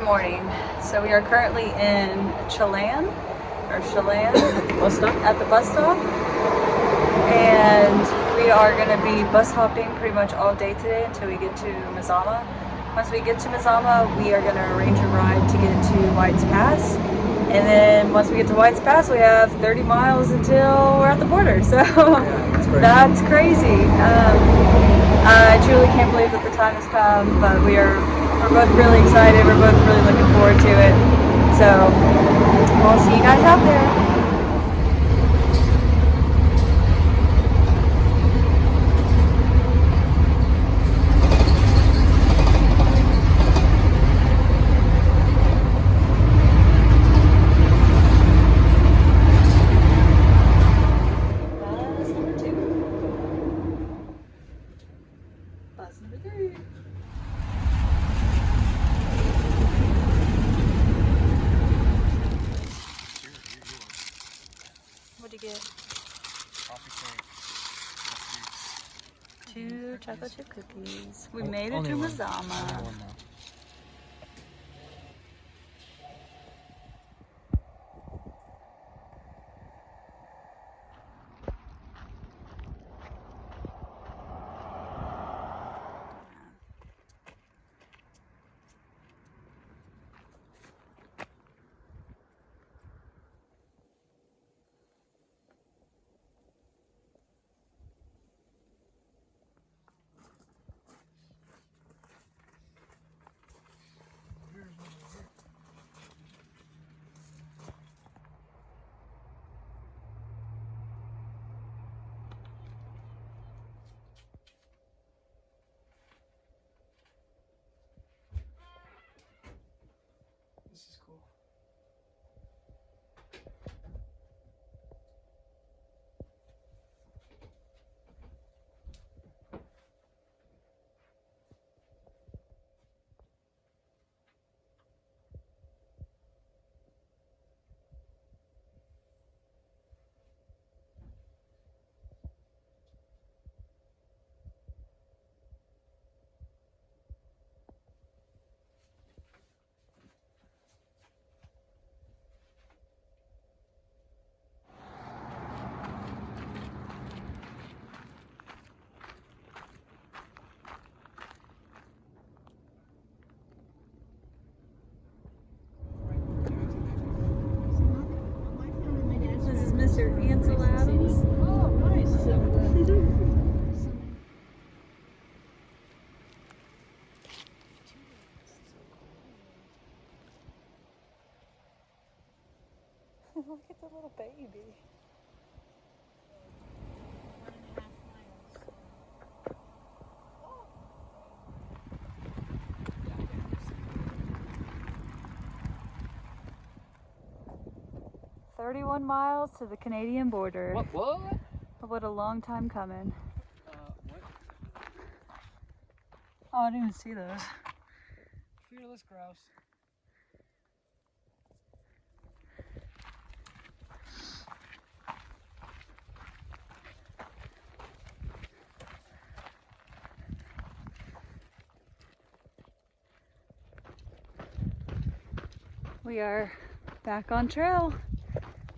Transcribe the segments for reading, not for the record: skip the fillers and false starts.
morning. So we are currently in Chelan, at the bus stop, and we are going to be bus hopping pretty much all day today until we get to Mazama. Once we get to Mazama, we are going to arrange a ride to get to White's Pass, and then once we get to White's Pass, we have 30 miles until we're at the border. So that's crazy. I truly can't believe that the time has come, but we're both really excited. We're both really looking forward to it. So we'll see you guys out there. Bus number 3. What'd you get? Coffee cake. 2 chocolate chip cookies. We made it to Mazama. This is cool. This is Mr. Ansel Adams. Oh, nice. Look at the little baby. 1.5 miles. 31 miles to the Canadian border. What? What a long time coming. What? Oh, I didn't even see those. Fearless grouse. We are back on trail.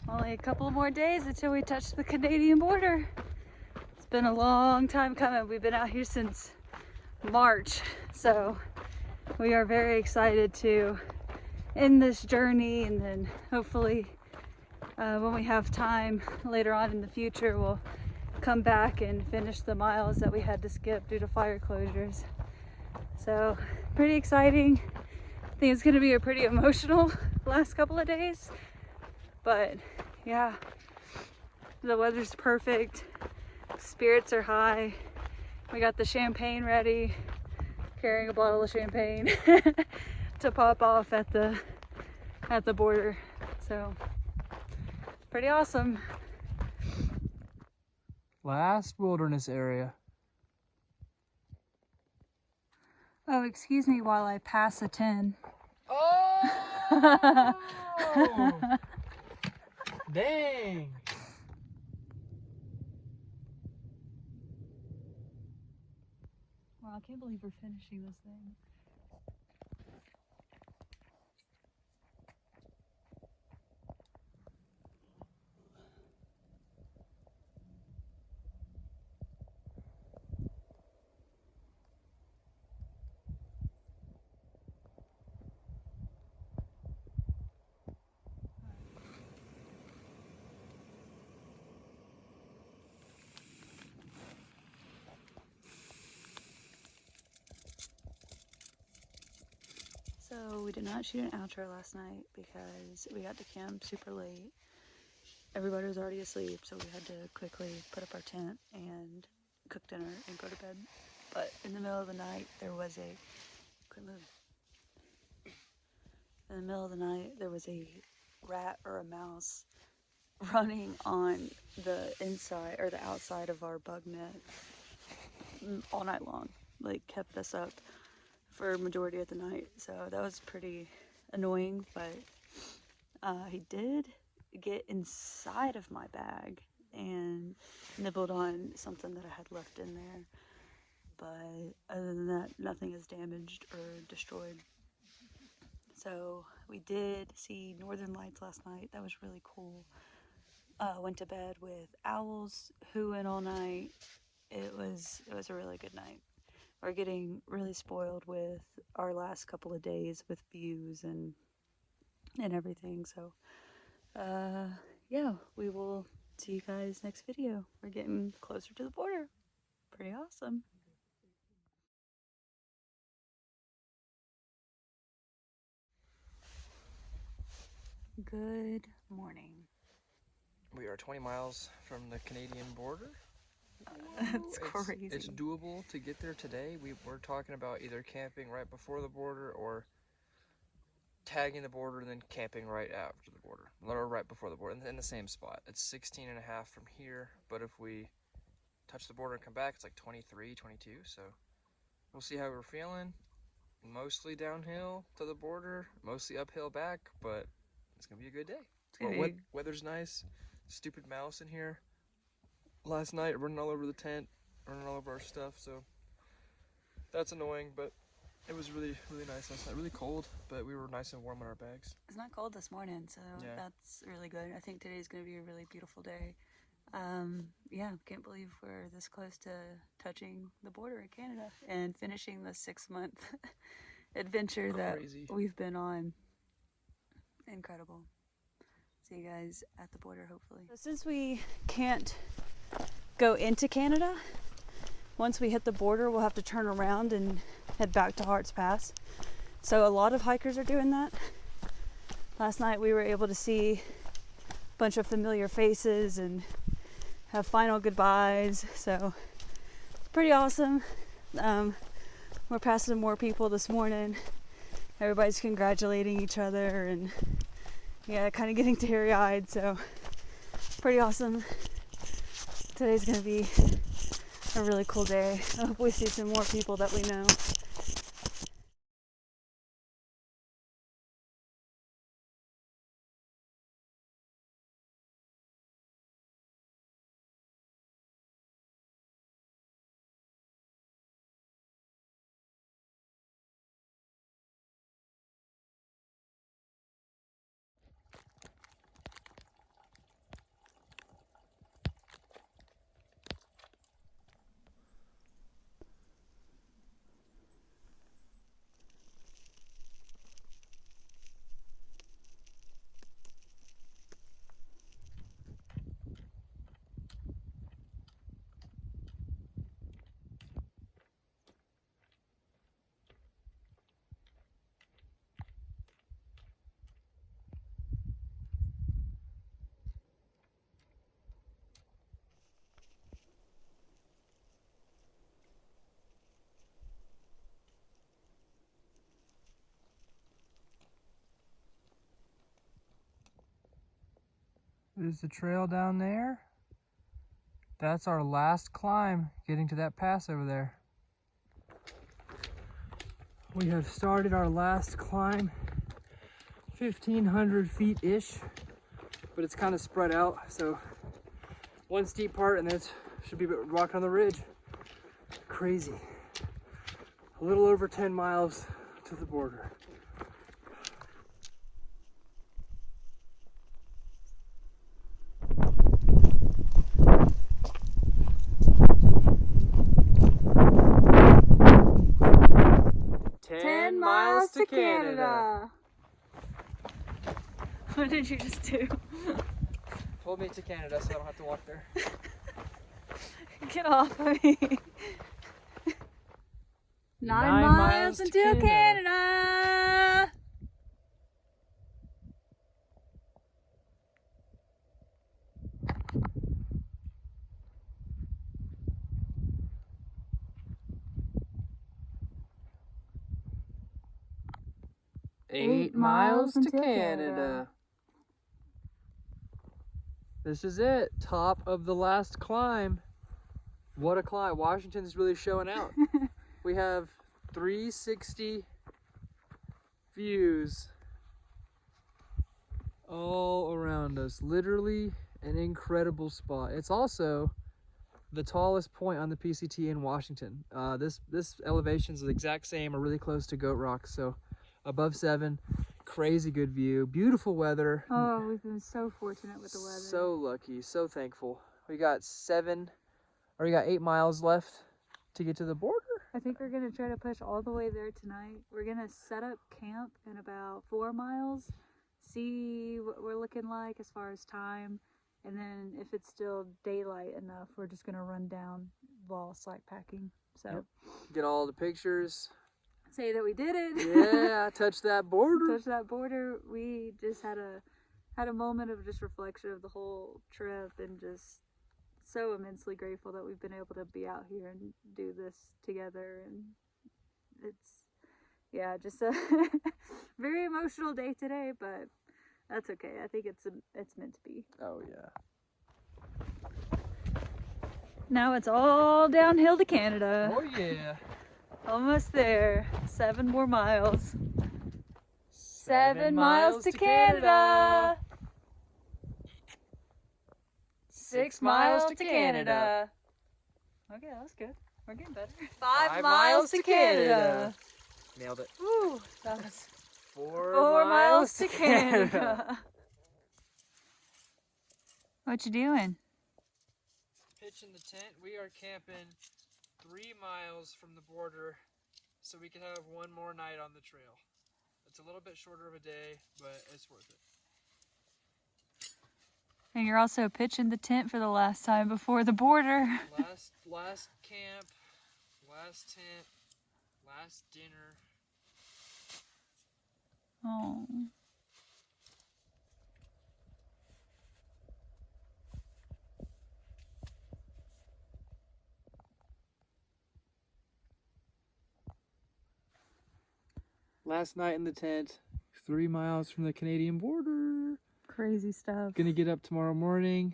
Only a couple more days until we touch the Canadian border. It's been a long time coming. We've been out here since March, so we are very excited to end this journey, and then hopefully when we have time later on in the future, we'll come back and finish the miles that we had to skip due to fire closures. So pretty exciting. I think it's going to be a pretty emotional last couple of days, but yeah, the weather's perfect, spirits are high. We got the champagne ready, carrying a bottle of champagne to pop off at the border. So pretty awesome. Last wilderness area. Oh, excuse me while I pass a 10. Oh! Dang! Wow, I can't believe we're finishing this thing. So we did not shoot an outro last night because we got to camp super late. Everybody was already asleep, so we had to quickly put up our tent and cook dinner and go to bed. But in the middle of the night, there was a... Quit moving. In the middle of the night, there was a rat or a mouse running on the inside or the outside of our bug net all night long. Like, kept us up for a majority of the night. So that was pretty annoying, but he did get inside of my bag and nibbled on something that I had left in there. But other than that, nothing is damaged or destroyed. So we did see northern lights last night. That was really cool. Went to bed with owls hooting all night. It was a really good night. We're getting really spoiled with our last couple of days with views and everything. So yeah, we will see you guys next video. We're getting closer to the border. Pretty awesome. Good morning. We are 20 miles from the Canadian border. That's crazy. It's doable to get there today. We're talking about either camping right before the border or tagging the border and then camping right after the border, or right before the border, in the same spot. It's 16 and a half from here, but if we touch the border and come back, it's like 23, 22, so we'll see how we're feeling. Mostly downhill to the border, mostly uphill back, but it's gonna be a good day. Well, weather's nice. Stupid mouse in here last night, running all over the tent, running all over our stuff, so that's annoying, but it was really nice last night. Really cold, but we were nice and warm in our bags. It's not cold this morning, so Yeah. That's really good. I think today's going to be a really beautiful day. Yeah, can't believe we're this close to touching the border in Canada and finishing the 6-month adventure Crazy. that we've been on. Incredible. See you guys at the border, hopefully. So since we can't go into Canada, once we hit the border, we'll have to turn around and head back to Hart's Pass. So a lot of hikers are doing that. Last night we were able to see a bunch of familiar faces and have final goodbyes, so pretty awesome. We're passing more people this morning. Everybody's congratulating each other and yeah, kind of getting teary-eyed, so pretty awesome. Today's gonna be a really cool day. I hope we see some more people that we know. There's the trail down there. That's our last climb, getting to that pass over there. We have started our last climb, 1,500 feet-ish, but it's kind of spread out, so one steep part and then it should be rocking on the ridge. Crazy. A little over 10 miles to the border. To Canada. What did you just do? Pulled me to Canada so I don't have to walk there. Get off of me. 9 miles until Canada. Eight miles to Canada. This is it. Top of the last climb. What a climb. Washington's really showing out. We have 360 views all around us. Literally an incredible spot. It's also the tallest point on the PCT in Washington. This elevation is the exact same or really close to Goat Rock. So above 7, crazy good view, beautiful weather. Oh, we've been so fortunate with the weather. So lucky, so thankful. We got 8 miles left to get to the border. I think we're gonna try to push all the way there tonight. We're gonna set up camp in about 4 miles, see what we're looking like as far as time, and then if it's still daylight enough, we're just gonna run down while slack packing. So Yep. Get all the pictures. say that we did it. Yeah, touch that border. Touch that border. We just had a moment of just reflection of the whole trip, and just so immensely grateful that we've been able to be out here and do this together. And it's just a very emotional day today, but that's okay. I think it's meant to be. Oh yeah. Now it's all downhill to Canada. Oh yeah. Almost there. 7 more miles. 7 miles to Canada. 6 miles to Canada. Okay, that's good. We're getting better. 5 miles to Canada. Nailed it. Woo, that was 4 miles to Canada. What you doing? Pitching the tent. We are camping 3 miles from the border so we can have one more night on the trail. It's a little bit shorter of a day, but it's worth it. And you're also pitching the tent for the last time before the border. Last camp, last tent, last dinner. Oh. Last night in the tent, 3 miles from the Canadian border. Crazy stuff. Gonna get up tomorrow morning.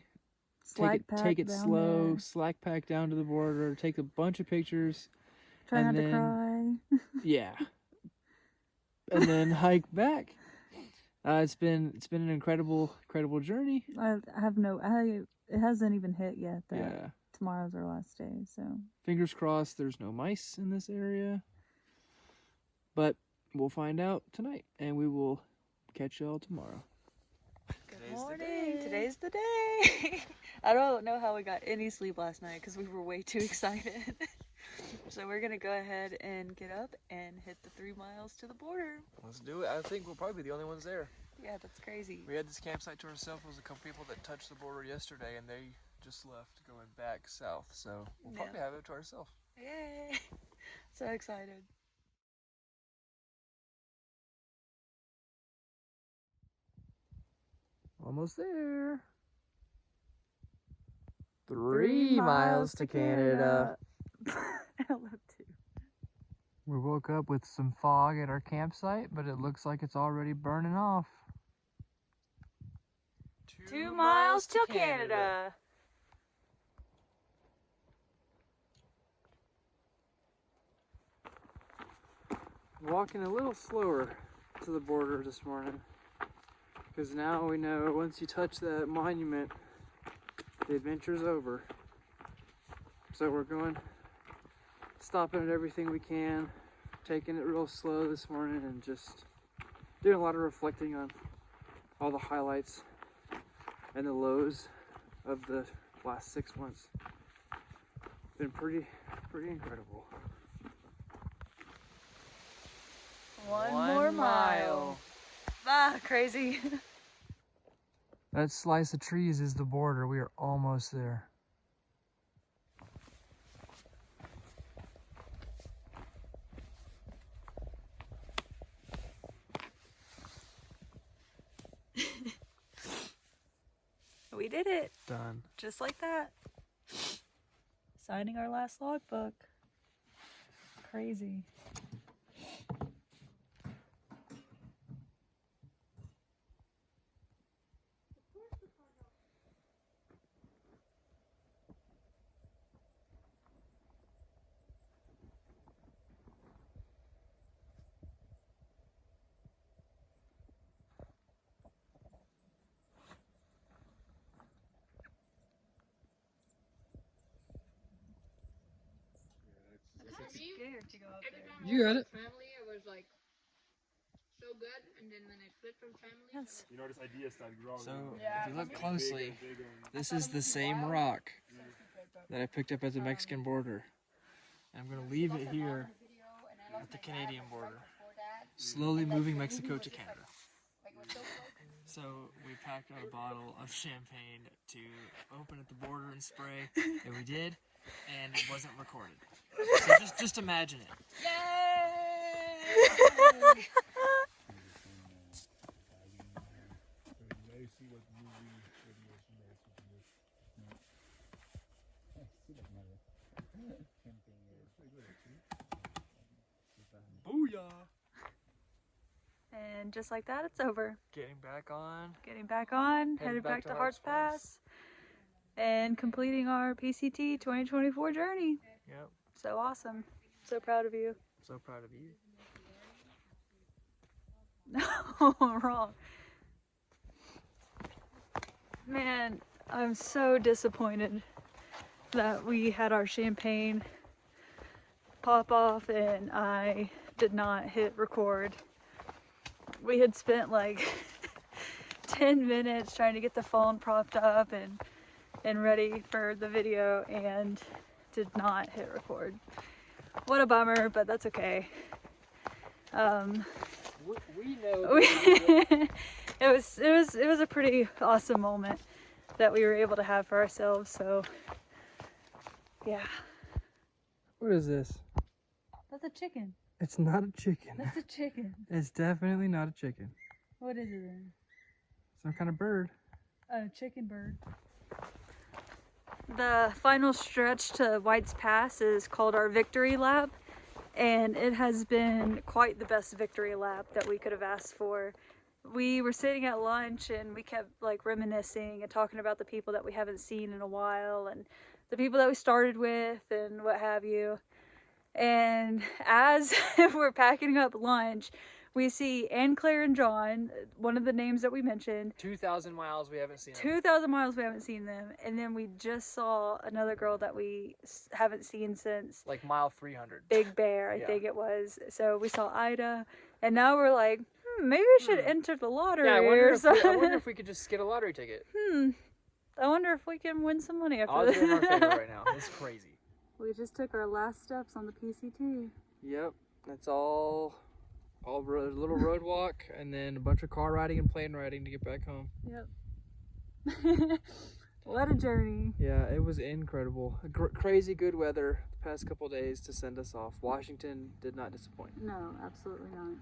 Take it slow. There. Slack pack down to the border. Take a bunch of pictures. Try and not then, to cry. Yeah. And then hike back. It's been an incredible journey. It hasn't even hit yet that Yeah. tomorrow's our last day, so. Fingers crossed there's no mice in this area. But we'll find out tonight, and we will catch y'all tomorrow. Good morning. Today's the day. I don't know how we got any sleep last night because we were way too excited. So we're gonna go ahead and get up and hit the 3 miles to the border. Let's do it. I think we'll probably be the only ones there. Yeah, that's crazy. We had this campsite to ourselves. There was a couple people that touched the border yesterday, and they just left going back south. So we'll probably have it to ourselves. Yay! So excited. Almost there. 3 miles to Canada. I love to. We woke up with some fog at our campsite, but it looks like it's already burning off. 2 miles till Canada. Walking a little slower to the border this morning, because now we know once you touch that monument, the adventure's over. So we're stopping at everything we can, taking it real slow this morning, and just doing a lot of reflecting on all the highlights and the lows of the last 6 months. Been pretty incredible. 1 more mile. Ah, crazy. That slice of trees is the border. We are almost there. did it. Done. Just like that. Signing our last logbook. Crazy. Scared to go up there. You got it. Family, it was like so good, and then when I flipped from family, Yes. You know, this idea started growing. So, if you look closely, Bigger and this is the same rock that I picked up at the Mexican border. And I'm going to leave it here at the Canadian border, slowly moving Mexico to Canada. So we packed out a bottle of champagne to open at the border and spray, and we did, and it wasn't recorded. So just imagine it. Booyah! And just like that, it's over. Getting back on. Getting back on, headed back to Harts Pass, and completing our PCT 2024 journey. Yep. So awesome. So proud of you. So proud of you. No, wrong. Man, I'm so disappointed that we had our champagne pop off and I did not hit record. We had spent like 10 minutes trying to get the phone propped up and ready for the video and did not hit record. What a bummer, but that's okay. We know. it was a pretty awesome moment that we were able to have for ourselves. So yeah, What is this? that's a chicken. It's not a chicken. That's a chicken. It's definitely not a chicken. What is it then? Some kind of bird. A chicken bird. The final stretch to White's Pass is called our victory lap, and it has been quite the best victory lap that we could have asked for. We were sitting at lunch and we kept like reminiscing and talking about the people that we haven't seen in a while and the people that we started with and what have you. And as we're packing up lunch, we see Ann, Claire, and John, one of the names that we mentioned. 2,000 miles we haven't seen them. 2,000 miles we haven't seen them. And then we just saw another girl that we haven't seen since Like mile 300. Big Bear, I Yeah. think it was. So we saw Ida. And now we're like, maybe we should enter the lottery Yeah, I or something. wonder if we could just get a lottery ticket. I wonder if we can win some money after Odds this. are in our favor right now. It's crazy. We just took our last steps on the PCT. Yep. That's all little road walk and then a bunch of car riding and plane riding to get back home. Yep. What a journey. Yeah, it was incredible. Crazy good weather the past couple days to send us off. Washington did not disappoint. No, absolutely not.